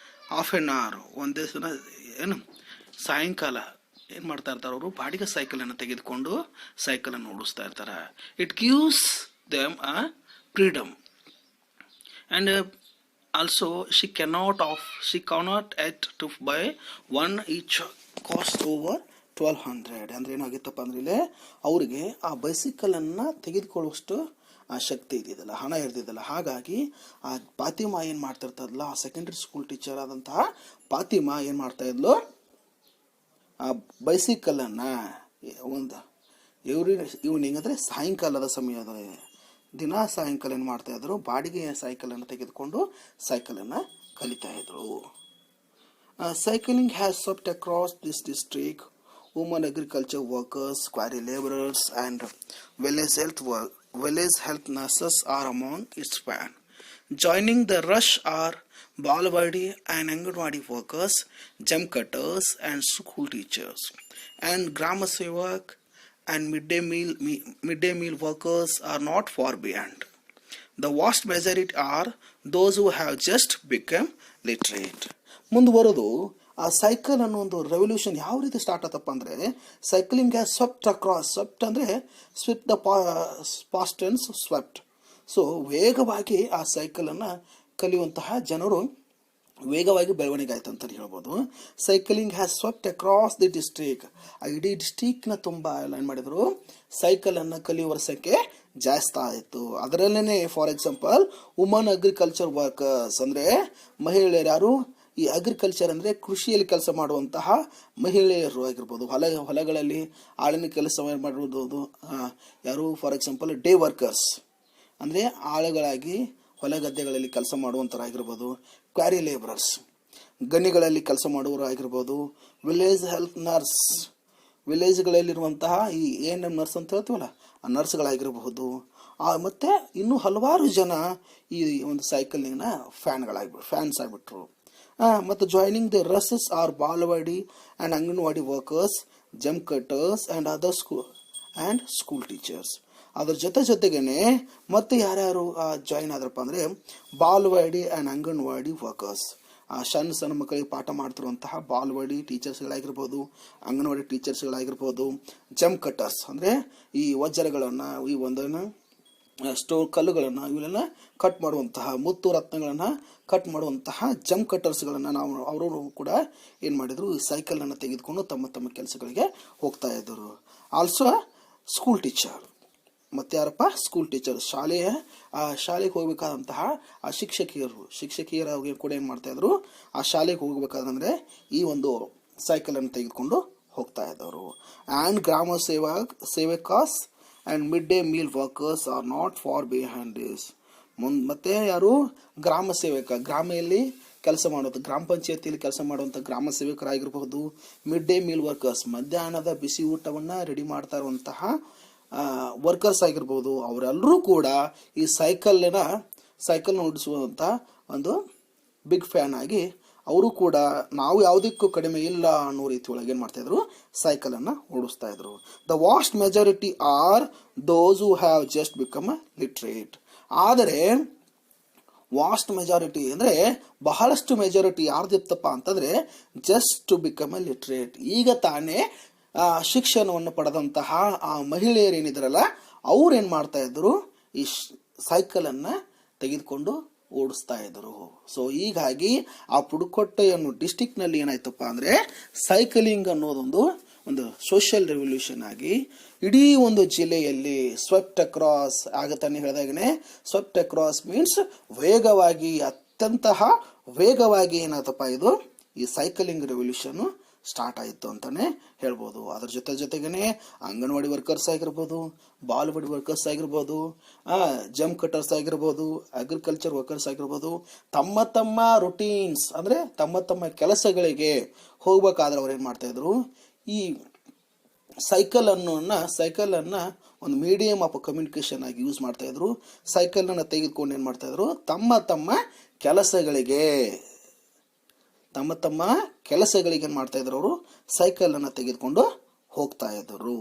ಹಾಫ್ ಆನ್ ಅವರ್ ಒಂದೇ ದಿನ ಏನು ಸಾಯಂಕಾಲ ಏನು ಮಾಡ್ತಾ ಇರ್ತಾರೆ ಅವರು ಬಾಡಿಗೆ ಸೈಕಲನ್ನು ತೆಗೆದುಕೊಂಡು ಸೈಕಲನ್ನು ಓಡಿಸ್ತಾ ಇರ್ತಾರೆ. It gives them a freedom and also she cannot act to buy one each cost over 1200. ಅಂದ್ರೆ ಏನಾಗಿತ್ತಪ್ಪ ಅಂದ್ರೆ ಇಲ್ಲಿ ಅವರಿಗೆ ಆ ಬೈಸಿಕಲನ್ನು ತೆಗೆದುಕೊಳ್ಳುವಷ್ಟು ಆ ಶಕ್ತಿ ಇದ್ದಿದ್ದಲ್ಲ, ಹಣ ಇರ್ತಿದ್ದಲ್ಲ. ಹಾಗಾಗಿ ಆ ಫಾತಿಮಾ ಏನು ಮಾಡ್ತಾ ಇರ್ತದಲ್ಲ, ಆ ಸೆಕೆಂಡರಿ ಸ್ಕೂಲ್ ಟೀಚರ್ ಆದಂತಹ ಫಾತಿಮಾ ಏನು ಮಾಡ್ತಾ ಇದ್ಲು, ಆ ಬೈಸಿಕಲನ್ನು ಒಂದು ಈವ್ನಿಂಗ್ ಅಂದರೆ ಸಾಯಂಕಾಲದ ಸಮಯದಲ್ಲಿ ದಿನ ಸಾಯಂಕಾಲ ಏನು ಮಾಡ್ತಾ ಇದ್ರು, ಬಾಡಿಗೆ ಸೈಕಲನ್ನು ತೆಗೆದುಕೊಂಡು ಸೈಕಲನ್ನು ಕಲಿತಾ ಇದ್ರು. Cycling has swept across this district. Women agriculture workers, quarry laborers and village health nurses are among its fan. Joining the rush are Balwadi and Anganwadi workers, gem cutters and school teachers, and Grama Sevak and midday meal workers are not far behind. The vast majority are those who have just become literate. ಮುಂದುವರೆದು ಆ ಸೈಕಲ್ ಅನ್ನೋ ಒಂದು ರೆವಲ್ಯೂಷನ್ ಯಾವ ರೀತಿ ಸ್ಟಾರ್ಟ್ ಆತಪ್ಪ ಅಂದರೆ, cycling has swept across. Swept ಅಂದರೆ swift the past tense swept. So ವೇಗವಾಗಿ ಆ ಸೈಕಲನ್ನು ಕಲಿಯುವಂತಹ ಜನರು ವೇಗವಾಗಿ ಬೆಳವಣಿಗೆ ಆಯ್ತು ಅಂತ ಹೇಳ್ಬೋದು. Cycling has swept across the district. ಆ ಇಡೀ ಡಿಸ್ಟ್ರಿಕ್ನ ತುಂಬ ಏನು ಮಾಡಿದರು, ಸೈಕಲನ್ನು ಕಲಿಯುವರ ಸಂಖ್ಯೆ ಜಾಸ್ತಿ ಆಯಿತು. ಅದರಲ್ಲೇ for example woman agriculture workers ಅಂದರೆ ಮಹಿಳೆಯರು. ಯಾರು ಈ ಅಗ್ರಿಕಲ್ಚರ್ ಅಂದರೆ ಕೃಷಿಯಲ್ಲಿ ಕೆಲಸ ಮಾಡುವಂತಹ ಮಹಿಳೆಯರು ಆಗಿರ್ಬೋದು, ಹೊಲಗಳಲ್ಲಿ ಆಳಿನ ಕೆಲಸ ಮಾಡಿರೋದು. ಯಾರು ಫಾರ್ ಎಕ್ಸಾಂಪಲ್ ಡೇ ವರ್ಕರ್ಸ್ ಅಂದರೆ ಆಳುಗಳಾಗಿ ಹೊಲ ಗದ್ದೆಗಳಲ್ಲಿ ಕೆಲಸ ಮಾಡುವಂಥರಾಗಿರ್ಬೋದು. ಕ್ವಾರಿ ಲೇಬರರ್ಸ್ ಗಣಿಗಳಲ್ಲಿ ಕೆಲಸ ಮಾಡುವವರು ಆಗಿರ್ಬೋದು. ವಿಲೇಜ್ ಹೆಲ್ತ್ ನರ್ಸ್ ವಿಲೇಜ್ಗಳಲ್ಲಿರುವಂತಹ ಈ ANM ನರ್ಸ್ ಅಂತ ಹೇಳ್ತೀವಲ್ಲ, ಆ ನರ್ಸ್ಗಳಾಗಿರಬಹುದು. ಮತ್ತು ಇನ್ನೂ ಹಲವಾರು ಜನ ಈ ಒಂದು ಸೈಕಲಿಂಗ್ನ ಫ್ಯಾನ್ಸ್ ಆಗಿಬಿಟ್ರು. ಮತ್ತು ಜಾಯ್ನಿಂಗ್ ದ ರಸಸ್ are balwadi and anganwadi workers, gem cutters and other school teachers. ಅದ್ರ ಜೊತೆಗೇನೆ ಮತ್ತೆ ಯಾರ್ಯಾರು ಜಾಯಿನ್ ಆದ್ರಪ್ಪ ಅಂದರೆ ಬಾಲ್ವಾಡಿ ಆ್ಯಂಡ್ ಅಂಗನವಾಡಿ ವರ್ಕರ್ಸ್. ಆ ಸಣ್ಣ ಮಕ್ಕಳಿಗೆ ಪಾಠ ಮಾಡ್ತಿರುವಂತಹ ಬಾಲ್ವಾಡಿ ಟೀಚರ್ಸ್ಗಳಾಗಿರ್ಬೋದು, ಅಂಗನವಾಡಿ ಟೀಚರ್ಸ್ಗಳಾಗಿರ್ಬೋದು. ಜಮ್ ಕಟ್ಟರ್ಸ್ ಅಂದರೆ ಈ ವಜ್ರಗಳನ್ನು, ಈ ಒಂದನ್ನು ಕಲ್ಲುಗಳನ್ನು ಇವೆಲ್ಲ ಕಟ್ ಮಾಡುವಂತಹ, ಮುತ್ತು ರತ್ನಗಳನ್ನು ಕಟ್ ಮಾಡುವಂತಹ ಜಮ್ ಕಟ್ಟರ್ಸ್ಗಳನ್ನು ಅವರು ಕೂಡ ಏನು ಮಾಡಿದರು, ಈ ಸೈಕಲನ್ನು ತೆಗೆದುಕೊಂಡು ತಮ್ಮ ಕೆಲಸಗಳಿಗೆ ಹೋಗ್ತಾ ಇದ್ದರು. Also school teacher. ಮತ್ತು ಯಾರಪ್ಪ, ಸ್ಕೂಲ್ ಟೀಚರ್. ಶಾಲೆಗೆ ಹೋಗಬೇಕಾದಂತಹ ಆ ಶಿಕ್ಷಕಿಯರು ಕೂಡ ಏನು ಮಾಡ್ತಾಯಿದ್ರು, ಆ ಶಾಲೆಗೆ ಹೋಗಬೇಕಾದಂದರೆ ಈ ಒಂದು ಸೈಕಲನ್ನು ತೆಗೆದುಕೊಂಡು ಹೋಗ್ತಾ ಇದ್ದವರು. And gram sevakas and mid day meal workers are not far behind this. ಮತ್ತು ಯಾರು ಗ್ರಾಮ ಸೇವಕ, ಗ್ರಾಮೆಯಲ್ಲಿ ಕೆಲಸ ಮಾಡೋದು, ಗ್ರಾಮ ಪಂಚಾಯತಿಯಲ್ಲಿ ಕೆಲಸ ಮಾಡುವಂಥ ಗ್ರಾಮ ಸೇವಕರಾಗಿರ್ಬಹುದು. ಮಿಡ್ ಡೇ ಮೀಲ್ ವರ್ಕರ್ಸ್ ಮಧ್ಯಾಹ್ನದ ಬಿಸಿ ಊಟವನ್ನು ರೆಡಿ ಮಾಡ್ತಾ ಇರುವಂತಹ ವರ್ಕರ್ಸ್ ಆಗಿರ್ಬೋದು. ಅವರೆಲ್ಲರೂ ಕೂಡ ಈ ಸೈಕಲ್ನ ಓಡಿಸುವಂಥ ಒಂದು ಬಿಗ್ ಫ್ಯಾನ್ ಆಗಿ ಅವರು ಕೂಡ ನಾವು ಯಾವುದಕ್ಕೂ ಕಡಿಮೆ ಇಲ್ಲ ಅನ್ನೋ ರೀತಿ ಒಳಗೆ ಏನು ಮಾಡ್ತಾಯಿದ್ರು, ಸೈಕಲನ್ನು ಓಡಿಸ್ತಾ ಇದ್ರು. The vast majority are those who have just become a literate. ಆದರೆ ವಾಸ್ಟ್ ಮೆಜಾರಿಟಿ ಅಂದರೆ ಬಹಳಷ್ಟು ಮೆಜಾರಿಟಿ ಯಾರ್ದಿತ್ತಪ್ಪ ಅಂತಂದರೆ just to become a literate. ಈಗ ತಾನೇ ಶಿಕ್ಷಣವನ್ನು ಪಡೆದಂತಹ ಆ ಮಹಿಳೆಯರು ಏನಿದ್ರಲ್ಲ, ಅವ್ರು ಏನು ಮಾಡ್ತಾ ಇದ್ರು, ಈ ಸೈಕಲನ್ನು ತೆಗೆದುಕೊಂಡು ಓಡಿಸ್ತಾ ಇದ್ರು. ಸೊ ಹೀಗಾಗಿ ಆ ಪುದುಕೋಟ್ಟೆ ಅನ್ನೋ ಡಿಸ್ಟಿಕ್ನಲ್ಲಿ ಏನಾಯ್ತಪ್ಪ ಅಂದರೆ ಸೈಕಲಿಂಗ್ ಅನ್ನೋದೊಂದು ಸೋಷಿಯಲ್ ರೆವಲ್ಯೂಷನ್ ಆಗಿ ಇಡೀ ಒಂದು ಜಿಲ್ಲೆಯಲ್ಲಿ ಸ್ವೆಪ್ಟ್ ಅಕ್ರಾಸ್ ಆಗತಾನೆ ಹೇಳಿದಾಗನೇ. ಸ್ವೆಪ್ಟ್ ಅಕ್ರಾಸ್ ಮೀನ್ಸ್ ವೇಗವಾಗಿ, ಅತ್ಯಂತ ವೇಗವಾಗಿ ಏನಾಯ್ತಪ್ಪ ಇದು ಈ ಸೈಕಲಿಂಗ್ ರೆವಲ್ಯೂಷನ್ನು ಸ್ಟಾರ್ಟ್ ಆಯಿತು ಅಂತಲೇ ಹೇಳ್ಬೋದು. ಅದ್ರ ಜೊತೆಗೇ ಅಂಗನವಾಡಿ ವರ್ಕರ್ಸ್ ಆಗಿರ್ಬೋದು, ಬಾಲ್ವಾಡಿ ವರ್ಕರ್ಸ್ ಆಗಿರ್ಬೋದು, ಜಮ್ ಕಟರ್ಸ್ ಆಗಿರ್ಬೋದು, ಅಗ್ರಿಕಲ್ಚರ್ ವರ್ಕರ್ಸ್ ಆಗಿರ್ಬೋದು, ತಮ್ಮ ತಮ್ಮ ರುಟೀನ್ಸ್ ಅಂದರೆ ತಮ್ಮ ತಮ್ಮ ಕೆಲಸಗಳಿಗೆ ಹೋಗ್ಬೇಕಾದ್ರೆ ಅವ್ರು ಏನು ಮಾಡ್ತಾಯಿದ್ರು, ಈ ಸೈಕಲನ್ನು ಒಂದು ಮೀಡಿಯಮ್ ಆಫ್ ಕಮ್ಯುನಿಕೇಷನ್ ಆಗಿ ಯೂಸ್ ಮಾಡ್ತಾಯಿದ್ರು. ಸೈಕಲನ್ನು ತೆಗೆದುಕೊಂಡು ಏನು ಮಾಡ್ತಾಯಿದ್ರು, ತಮ್ಮ ತಮ್ಮ ಕೆಲಸಗಳಿಗೆ ಏನು ಮಾಡ್ತಾಯಿದ್ರು, ಅವರು ಸೈಕಲನ್ನು ತೆಗೆದುಕೊಂಡು ಹೋಗ್ತಾ ಇದ್ದರು.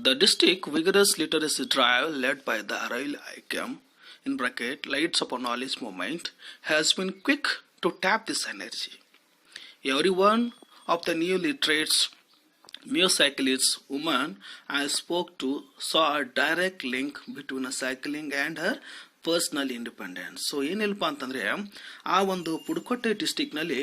The district vigorous literacy drive led by the Arail ICAM in bracket Lights Upon Knowledge movement has been quick to tap this energy. Every one of the new literates, new cyclists, woman I spoke to saw a direct link between a cycling and her personal independence. So ಏನಿಲ್ಲಪ್ಪ ಅಂತಂದರೆ, ಆ ಒಂದು ಪುದುಕೋಟೆ ಡಿಸ್ಟಿಕ್ನಲ್ಲಿ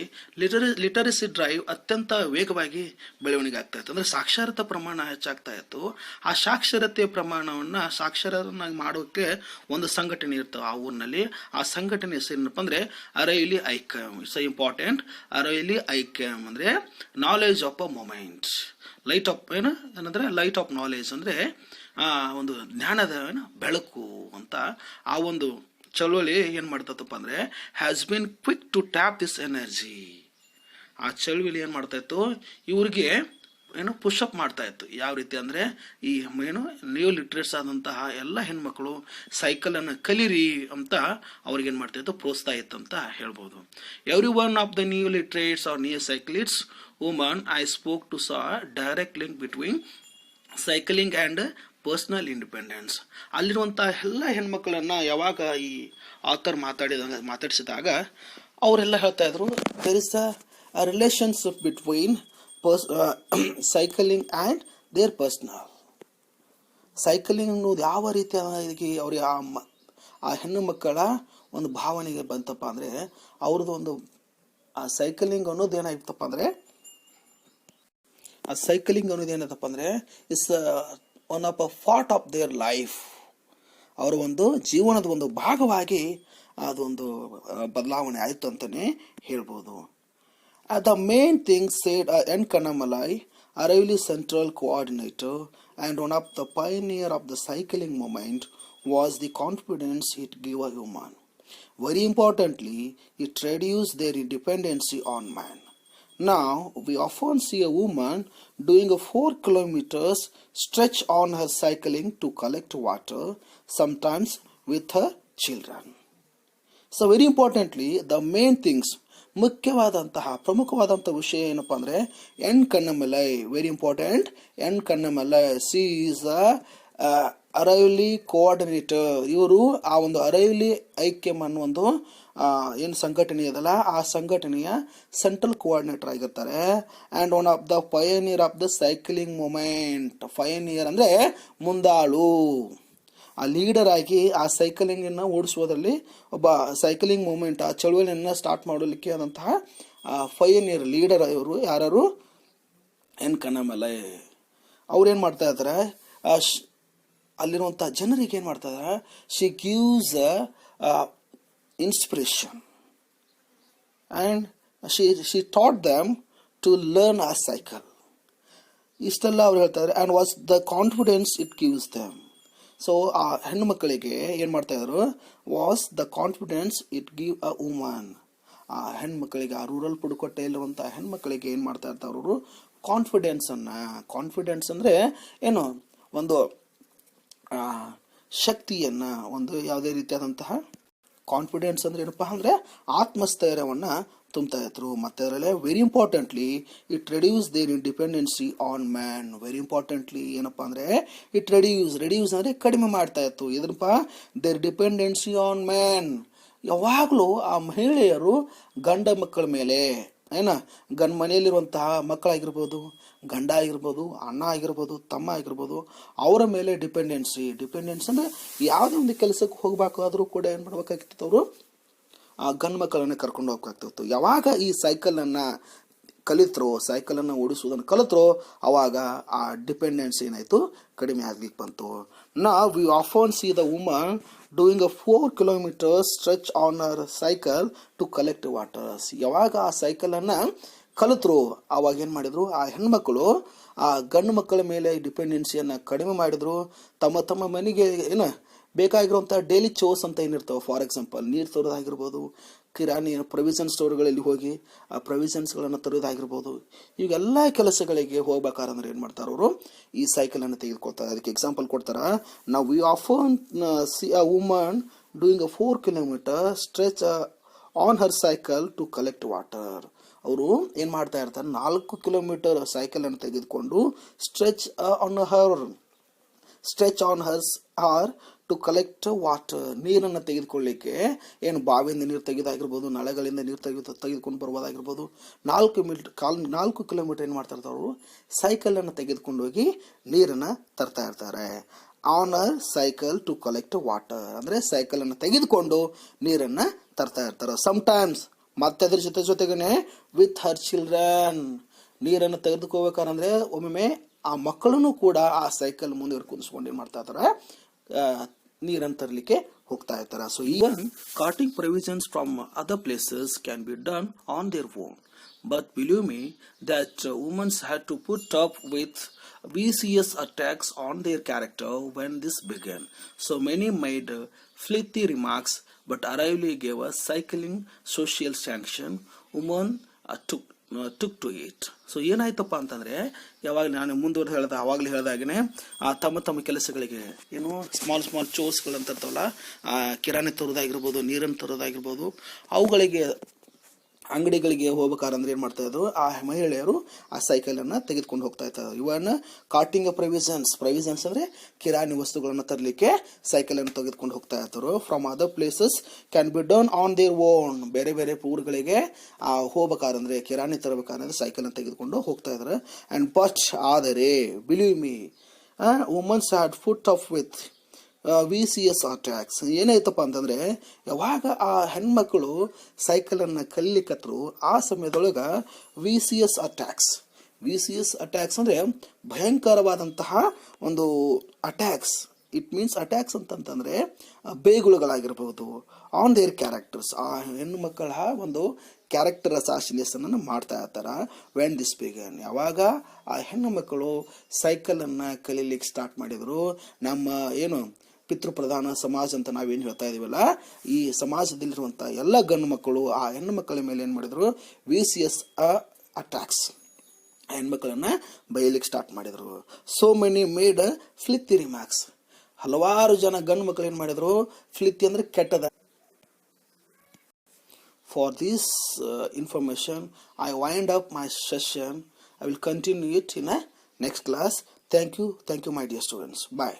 ಲಿಟರಸಿ ಡ್ರೈವ್ ಅತ್ಯಂತ ವೇಗವಾಗಿ ಬೆಳವಣಿಗೆ ಆಗ್ತಾ ಇತ್ತು. ಅಂದರೆ ಸಾಕ್ಷರತಾ ಪ್ರಮಾಣ ಹೆಚ್ಚಾಗ್ತಾ ಇತ್ತು. ಆ ಸಾಕ್ಷರತೆಯ ಪ್ರಮಾಣವನ್ನು ಸಾಕ್ಷರನಾಗಿ ಮಾಡೋಕ್ಕೆ ಒಂದು ಸಂಘಟನೆ ಇರ್ತವೆ ಆ ಊರಿನಲ್ಲಿ. ಆ ಸಂಘಟನೆ ಹೆಸರೇನಪ್ಪ ಅಂದರೆ ಅರೈಲಿ ಐಕ್ಯಮ್. It's important. ಅರೈಲಿ ಐಕ್ಯಮ್ ಅಂದರೆ knowledge of a moment. Light off knowledge ಅಂದರೆ ಒಂದು ಜ್ಞಾನದ ಬೆಳಕು ಅಂತ. ಆ ಒಂದು ಚಳುವಳಿ ಏನು ಮಾಡ್ತಪ್ಪ ಅಂದರೆ has been quick to tap this energy. ಆ ಚಳುವಳಿ ಏನು ಮಾಡ್ತಾ ಇತ್ತು, ಇವ್ರಿಗೆ ಪುಷಪ್ ಮಾಡ್ತಾ ಇತ್ತು. ಯಾವ ರೀತಿ ಅಂದರೆ ಈ ನ್ಯೂ ಲಿಟ್ರೇಟ್ಸ್ ಆದಂತಹ ಎಲ್ಲ ಹೆಣ್ಮಕ್ಳು ಸೈಕಲನ್ನು ಕಲೀರಿ ಅಂತ ಅವ್ರಿಗೇನು ಮಾಡ್ತಾ ಇತ್ತು, ಪ್ರೋತ್ಸಾಹ ಇತ್ತು ಅಂತ ಹೇಳ್ಬೋದು. Every one of the new literates are new cyclists woman I spoke to saw direct link between cycling and personal independence. ಅಲ್ಲಿರುವಂಥ ಎಲ್ಲ ಹೆಣ್ಮಕ್ಳನ್ನು ಯಾವಾಗ ಈ ಆಥರ್ ಮಾತಾಡಿಸಿದಾಗ ಅವರೆಲ್ಲ ಹೇಳ್ತಾ ಇದ್ರು, there is a relationship between cycling and their personal. ಸೈಕಲಿಂಗ್ ಅನ್ನೋದು ಯಾವ ರೀತಿಯಾಗಿ ಅವ್ರಿಗೆ ಆ ಹೆಣ್ಣು ಮಕ್ಕಳ ಒಂದು ಭಾವನೆಗೆ ಬಂತಪ್ಪ ಅಂದರೆ, ಅವ್ರದ್ದು ಒಂದು ಆ ಸೈಕಲಿಂಗ್ ಅನ್ನೋದು ಏನಾಗಿತ್ತಪ್ಪ ಅಂದರೆ it's one of a part of their life. ಅವರ ಒಂದು ಜೀವನದ ಒಂದು ಭಾಗವಾಗಿ ಅದೊಂದು ಬದಲಾವಣೆ ಆಯಿತು ಅಂತಲೇ ಹೇಳ್ಬೋದು. The main thing said N Kannamalai, Arivoli central coordinator and one of the pioneer of the cycling movement was the confidence it give a human. Very importantly, it reduced their dependency on man. Now, we often see a woman doing a 4 kilometers stretch on her cycling to collect water, sometimes with her children. So, very importantly, the main things, ಪ್ರಮುಖವಾದಂಥ ವಿಷಯ ಏನಪ್ಪ ಅಂದರೆ N Kannamalai. Very important. N Kannamalai, she is Arivoli coordinator. ಇವರು ಆ ಒಂದು ಅರೈಲಿ ಐಕ್ಯಮ್ ಅನ್ನೋ ಒಂದು ಏನು ಸಂಘಟನೆ ಇದಲ್ಲ, ಆ ಸಂಘಟನೆಯ ಸೆಂಟ್ರಲ್ ಕೋಆರ್ಡಿನೇಟರ್ ಆಗಿರ್ತಾರೆ. And one of the pioneer of the cycling movement. Pioneer ಅಂದರೆ ಮುಂದಾಳು. ಆ ಲೀಡರ್ ಆಗಿ ಆ ಸೈಕ್ಲಿಂಗನ್ನು ಓಡಿಸುವುದರಲ್ಲಿ ಒಬ್ಬ ಸೈಕ್ಲಿಂಗ್ ಮೂಮೆಂಟ್, ಆ ಚಳುವಳಿಯನ್ನು ಸ್ಟಾರ್ಟ್ ಮಾಡಲಿಕ್ಕೆ ಆದಂತಹ ಪಯನಿಯರ್ ಲೀಡರ್ ಇವರು ಯಾರು, ಎನ್ ಕನ್ನಮಲೈ. ಅವ್ರೇನು ಮಾಡ್ತಾ ಇದ್ದಾರೆ, ಅಲ್ಲಿರುವಂಥ ಜನರಿಗೆ ಏನು ಮಾಡ್ತಾ ಇದ್ದಾರೆ, she gives inspiration and she taught them to learn a cycle. ಇಷ್ಟೆಲ್ಲ ಅವ್ರು ಹೇಳ್ತಾ ಇದ್ದಾರೆ. And was the confidence it gives them. So ಆ ಹೆಣ್ಣು ಮಕ್ಕಳಿಗೆ ಏನು ಮಾಡ್ತಾಯಿದ್ರು, was the confidence it give a woman. ಆ ಹೆಣ್ಮಕ್ಳಿಗೆ, ಆ ರೂರಲ್ ಪುದುಕೋಟೆಯಲ್ಲಿರುವಂಥ ಹೆಣ್ಮಕ್ಳಿಗೆ ಏನು ಮಾಡ್ತಾ ಇರ್ತಾರೆ ಅವರು, ಕಾನ್ಫಿಡೆನ್ಸ್ ಅಂದರೆ ಏನು, ಒಂದು ಶಕ್ತಿಯನ್ನು, ಒಂದು ಯಾವುದೇ ರೀತಿಯಾದಂತಹ ಕಾನ್ಫಿಡೆನ್ಸ್ ಅಂದರೆ ಏನಪ್ಪ ಅಂದರೆ ಆತ್ಮಸ್ಥೈರ್ಯವನ್ನು ತುಂಬ್ತಾ ಇದ್ರು. ಮತ್ತು ಅದರಲ್ಲೇ very importantly it reduce their dependency on man. Very importantly ಏನಪ್ಪ ಅಂದರೆ ಇಟ್ ರೆಡ್ಯೂಸ್ ಅಂದರೆ ಕಡಿಮೆ ಮಾಡ್ತಾ ಇತ್ತು. ಇದನ್ನಪ್ಪ ದೇರ್ ಡಿಪೆಂಡೆನ್ಸಿ ಆನ್ ಮ್ಯಾನ್. ಯಾವಾಗಲೂ ಆ ಮಹಿಳೆಯರು ಗಂಡ ಮಕ್ಕಳ ಮೇಲೆ ಮನೆಯಲ್ಲಿರುವಂತಹ ಮಕ್ಕಳಾಗಿರ್ಬೋದು, ಗಂಡ ಆಗಿರ್ಬೋದು, ಅಣ್ಣ ಆಗಿರ್ಬೋದು, ತಮ್ಮ ಆಗಿರ್ಬೋದು, ಅವರ ಮೇಲೆ ಡಿಪೆಂಡೆನ್ಸಿ ಅಂದರೆ ಯಾವುದೇ ಒಂದು ಕೆಲಸಕ್ಕೆ ಹೋಗಬೇಕಾದ್ರೂ ಕೂಡ ಏನು ಮಾಡಬೇಕಾಗಿತ್ತು, ಅವರು ಆ ಗಂಡು ಮಕ್ಕಳನ್ನು ಕರ್ಕೊಂಡು ಹೋಗ್ಬೇಕಾಗ್ತಿತ್ತು. ಯಾವಾಗ ಈ ಸೈಕಲನ್ನು ಓಡಿಸುವುದನ್ನು ಕಲಿತ್ರೋ ಅವಾಗ ಆ ಡಿಪೆಂಡೆನ್ಸಿ ಏನಾಯಿತು, ಕಡಿಮೆ ಆಗ್ಲಿಕ್ಕೆ ಬಂತು. ನಾವು we often see the woman doing a 4 kilometers stretch on our cycle to collect waters. ಯಾವಾಗ ಆ ಸೈಕಲನ್ನು ಕಲಿತರು. ಆವಾಗ ಏನು ಮಾಡಿದರು, ಆ ಹೆಣ್ಮಕ್ಳು ಆ ಗಂಡು ಮಕ್ಕಳ ಮೇಲೆ ಡಿಪೆಂಡೆನ್ಸಿಯನ್ನು ಕಡಿಮೆ ಮಾಡಿದರು. ತಮ್ಮ ತಮ್ಮ ಮನೆಗೆ ಏನು ಬೇಕಾಗಿರುವಂಥ ಡೈಲಿ ಚೋರ್ಸ್ ಅಂತ ಏನಿರ್ತಾವೆ, ಫಾರ್ ಎಕ್ಸಾಂಪಲ್ ನೀರು ತರೋದಾಗಿರ್ಬೋದು, ಕಿರಾಣಿ ಪ್ರೊವಿಷನ್ ಸ್ಟೋರ್ಗಳಲ್ಲಿ ಹೋಗಿ ಆ ಪ್ರೊವಿಷನ್ಸ್ಗಳನ್ನು ತರೋದಾಗಿರ್ಬೋದು, ಇವೆಲ್ಲ ಕೆಲಸಗಳಿಗೆ ಹೋಗ್ಬೇಕಾದ್ರೆ ಏನು ಮಾಡ್ತಾರೆ ಅವರು, ಈ ಸೈಕಲನ್ನು ತೆಗೆದುಕೊಳ್ತಾರೆ. ಅದಕ್ಕೆ ಎಕ್ಸಾಂಪಲ್ ಕೊಡ್ತಾರೆ, ನಾವು we often see a woman doing a 4 kilometer stretch on her cycle to collect water. ಅವರು ಏನು ಮಾಡ್ತಾ ಇರ್ತಾರೆ, 4 ಕಿಲೋಮೀಟರ್ ಸೈಕಲನ್ನು ತೆಗೆದುಕೊಂಡು stretch on her to collect water, ನೀರನ್ನು ತೆಗೆದುಕೊಳ್ಳಿಕ್ಕೆ, ಏನು ಬಾವಿಯಿಂದ ನೀರು ತೆಗೆದಾಗಿರ್ಬೋದು, ನಳಗಳಿಂದ ನೀರು ತೆಗೆದುಕೊಂಡು ಬರ್ಬೋದಾಗಿರ್ಬೋದು, 4 ಕಿಲೋಮೀಟರ್ ಏನು ಮಾಡ್ತಾ ಇರ್ತಾರೆ ಅವರು, ಸೈಕಲನ್ನು ತೆಗೆದುಕೊಂಡು ಹೋಗಿ ನೀರನ್ನು ತರ್ತಾ ಇರ್ತಾರೆ. On a cycle to collect water ಅಂದರೆ ಸೈಕಲನ್ನು ತೆಗೆದುಕೊಂಡು ನೀರನ್ನು ತರ್ತಾ ಇರ್ತಾರೆ. ಸಮ್ಟೈಮ್ಸ್ ಮತ್ತೆ ಅದ್ರ ಜೊತೆಗೇನೆ ವಿತ್ ಹರ್ ಚಿಲ್ಡ್ರನ್, ನೀರನ್ನು ತೆಗೆದುಕೋಬೇಕಾದ್ರೆ ಒಮ್ಮೊಮ್ಮೆ ಆ ಮಕ್ಕಳನ್ನು ಕೂಡ ಆ ಸೈಕಲ್ ಮುಂದೆ ಕುದಿಸ್ಕೊಂಡು ಏನು ಮಾಡ್ತಾ ಇರ್ತಾರೆ, ನೀರನ್ನು ತರಲಿಕ್ಕೆ ಹೋಗ್ತಾ ಇರ್ತಾರೆ. So even karting provisions from other places can be done on their own. But believe me that women had to put up with vicious attacks on their character when this began. So many made flighty remarks, but arrivally gave a cycling social sanction. Women took to it. So ಏನಾಯ್ತಪ್ಪ ಅಂತಂದರೆ, ಯಾವಾಗ ನಾನು ಮುಂದುವರೆದು ಆವಾಗಲೇ ಹೇಳಿದಾಗೇ ತಮ್ಮ ತಮ್ಮ ಕೆಲಸಗಳಿಗೆ ಏನು ಸ್ಮಾಲ್ ಚೋರ್ಸ್ಗಳಂತ ಇರ್ತಾವಲ್ಲ, ಕಿರಾಣಿ ತರೋದಾಗಿರ್ಬೋದು, ನೀರನ್ನು ತರೋದಾಗಿರ್ಬೋದು, ಅವುಗಳಿಗೆ ಅಂಗಡಿಗಳಿಗೆ ಹೋಗ್ಬೇಕಾದ್ರೆ ಏನು ಮಾಡ್ತಾ ಇದ್ರು, ಆ ಮಹಿಳೆಯರು ಆ ಸೈಕಲನ್ನು ತೆಗೆದುಕೊಂಡು ಹೋಗ್ತಾ ಇರ್ತಾರೆ. ಇವನ್ ಕಾರ್ಟಿಂಗ್ ಪ್ರೊವಿಷನ್ಸ್ ಅಂದರೆ ಕಿರಾಣಿ ವಸ್ತುಗಳನ್ನು ತರಲಿಕ್ಕೆ ಸೈಕಲನ್ನು ತೆಗೆದುಕೊಂಡು ಹೋಗ್ತಾ ಇರ್ತಾರೆ. From other places can be done on their own. ಬೇರೆ ಬೇರೆ ಊರುಗಳಿಗೆ ಹೋಗ್ಬೇಕಾದ್ರೆ, ಕಿರಾಣಿ ತರಬೇಕಾದ್ರೆ ಸೈಕಲನ್ನು ತೆಗೆದುಕೊಂಡು ಹೋಗ್ತಾ ಇದ್ದಾರೆ. ಆ್ಯಂಡ್ ಬಟ್ ಆದರೆ believe me women's had foot up with vicious attacks. ಏನಾಯ್ತಪ್ಪ ಅಂತಂದರೆ, ಯಾವಾಗ ಆ ಹೆಣ್ಮಕ್ಳು ಸೈಕಲನ್ನು ಕಲಿಲಿಕ್ಕತ್ರು ಆ ಸಮಯದೊಳಗೆ ವಿಸಿಯಸ್ ಅಟ್ಯಾಕ್ಸ್ ಅಂದರೆ ಭಯಂಕರವಾದಂತಹ ಒಂದು ಅಟ್ಯಾಕ್ಸ್. ಇಟ್ ಮೀನ್ಸ್ ಅಟ್ಯಾಕ್ಸ್ ಅಂತಂತಂದರೆ ಬೇಗುಳುಗಳಾಗಿರ್ಬೋದು ಆನ್ ದೇರ್ ಕ್ಯಾರೆಕ್ಟರ್ಸ್. ಆ ಹೆಣ್ಣು ಮಕ್ಕಳ ಒಂದು ಕ್ಯಾರೆಕ್ಟರ್ ಅಸಾಸಿನೇಷನನ್ನು ಮಾಡ್ತಾ ಇರ್ತಾರೆ. ವೆನ್ ದಿಸ್ ಬಿಗನ್, ಯಾವಾಗ ಆ ಹೆಣ್ಣು ಮಕ್ಕಳು ಸೈಕಲನ್ನು ಕಲೀಲಿಕ್ಕೆ ಸ್ಟಾರ್ಟ್ ಮಾಡಿದರು, ನಮ್ಮ ಏನು ಪಿತೃಪ್ರಧಾನ ಸಮಾಜ ಅಂತ ನಾವೇನು ಹೇಳ್ತಾ ಇದೀವಲ್ಲ, ಈ ಸಮಾಜದಲ್ಲಿರುವಂಥ ಎಲ್ಲ ಗಂಡು ಮಕ್ಕಳು ಆ ಹೆಣ್ಣು ಮಕ್ಕಳ ಮೇಲೆ ಏನು ಮಾಡಿದರು, ವಿಸಿಯಸ್ ಅಟ್ಯಾಕ್ಸ್, ಹೆಣ್ಮಕ್ಕಳನ್ನು ಬೈಯಲಿಕ್ಕೆ ಸ್ಟಾರ್ಟ್ ಮಾಡಿದರು. So many made filthy remarks. ಹಲವಾರು ಜನ ಗಂಡು ಮಕ್ಕಳು ಏನು ಮಾಡಿದರು, ಫ್ಲಿತ್ತಿ ಅಂದರೆ ಕೆಟ್ಟದ. For this information, I wind up my session. I will continue it in a next class. Thank you, my dear students. Bye.